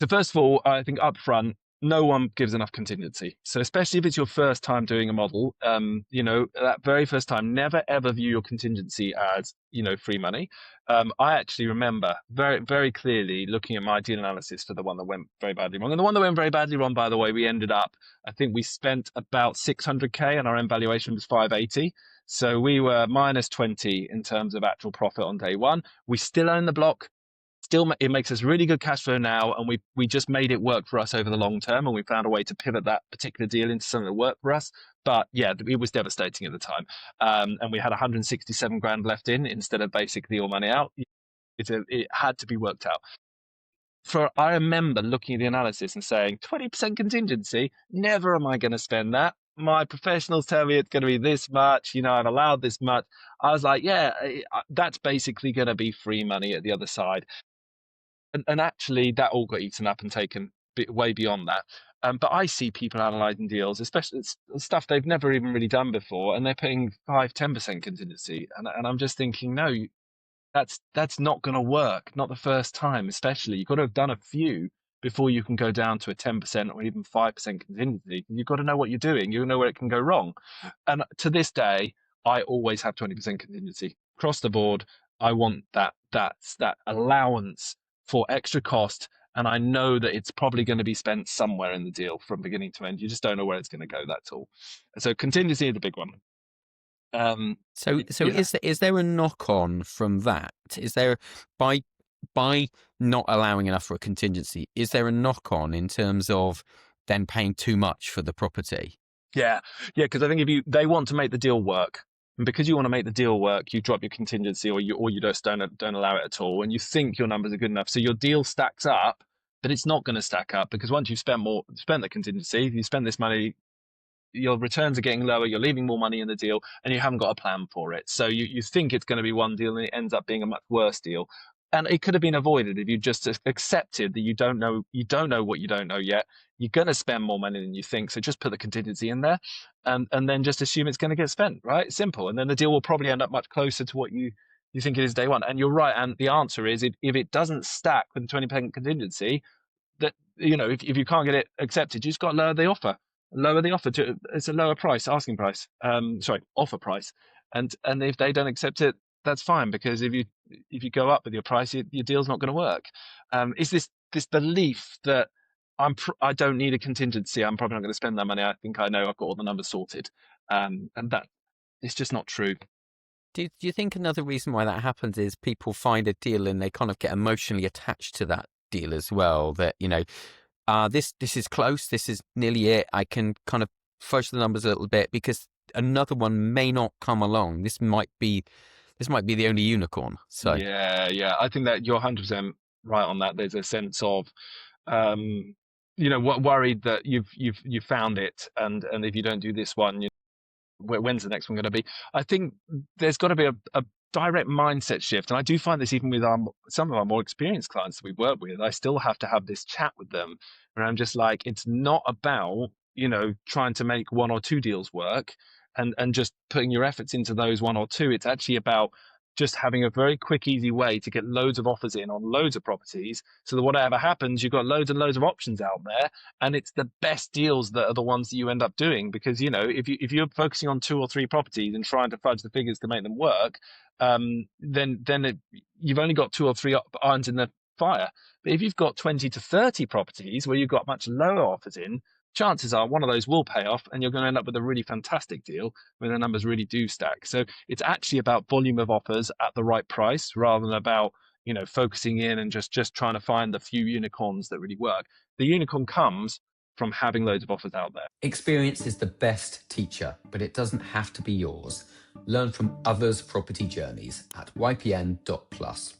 So first of all, I think upfront, no one gives enough contingency. So especially if it's your first time doing a model, that very first time, never ever view your contingency as, free money. I actually remember very, very clearly looking at my deal analysis for the one that went very badly wrong. And the one that went very badly wrong, by the way, we ended up, I think we spent about 600K and our end valuation was 580. So we were minus 20 in terms of actual profit on day one. We still own the block. Still, it makes us really good cash flow now, and we just made it work for us over the long term, and we found a way to pivot that particular deal into something that worked for us. But yeah, it was devastating at the time, and we had 167 grand left in instead of basically all money out. It had to be worked out. I remember looking at the analysis and saying 20% contingency. Never am I going to spend that. My professionals tell me it's going to be this much. I've allowed this much. I was like, yeah, that's basically going to be free money at the other side. And actually, that all got eaten up and taken way beyond that. But I see people analysing deals, especially stuff they've never even really done before, and they're paying 5-10% contingency. And I'm just thinking, no, that's not going to work. Not the first time, especially. You've got to have done a few before you can go down to a 10% or even 5% contingency. You've got to know what you're doing. You know where it can go wrong. And to this day, I always have 20% contingency across the board. I want that allowance for extra cost, and I know that it's probably going to be spent somewhere in the deal from beginning to end. You just don't know where it's going to go. That's all. So contingency is the big one. So yeah. is there a knock on from that? Is there by not allowing enough for a contingency? Is there a knock on in terms of then paying too much for the property? Yeah, because I think they want to make the deal work. And because you want to make the deal work, you drop your contingency, or you just don't allow it at all. And you think your numbers are good enough, so your deal stacks up, but it's not going to stack up because once you've spent the contingency, you spend this money, your returns are getting lower, you're leaving more money in the deal, and you haven't got a plan for it. So you think it's going to be one deal, and it ends up being a much worse deal. And it could have been avoided if you just accepted that you don't know what you don't know yet. You're going to spend more money than you think, so just put the contingency in there, and then just assume it's going to get spent. Right, simple. And then the deal will probably end up much closer to what you think it is day one. And you're right. And the answer is, if it doesn't stack with the 20% contingency, that if you can't get it accepted, you just got to lower the offer. To it's a lower price, asking price. Offer price. And if they don't accept it, that's fine, because if you go up with your price, your deal's not going to work. Is this belief that I don't need a contingency, I'm probably not going to spend that money, I think I know I've got all the numbers sorted, and that it's just not true. Do you think another reason why that happens is people find a deal and they kind of get emotionally attached to that deal as well? That this is close, this is nearly it, I can kind of fudge the numbers a little bit because another one may not come along. This might be the only unicorn. So yeah, I think that you're 100% right on that. There's a sense of worried that you've found it, and if you don't do this one, when's the next one going to be? I think there's got to be a direct mindset shift, and I do find this even with some of our more experienced clients that we work with. I still have to have this chat with them where I'm just like, it's not about trying to make one or two deals work and just putting your efforts into those one or two. It's actually about just having a very quick, easy way to get loads of offers in on loads of properties, so that whatever happens, you've got loads and loads of options out there, and it's the best deals that are the ones that you end up doing. Because if you're focusing on 2 or 3 properties and trying to fudge the figures to make them work, then you've only got 2 or 3 irons in the fire. But if you've got 20 to 30 properties where you've got much lower offers in, chances are one of those will pay off, and you're going to end up with a really fantastic deal where the numbers really do stack. So it's actually about volume of offers at the right price, rather than about focusing in and just trying to find the few unicorns that really work. The unicorn comes from having loads of offers out there. Experience is the best teacher, but it doesn't have to be yours. Learn from others' property journeys at ypn.plus.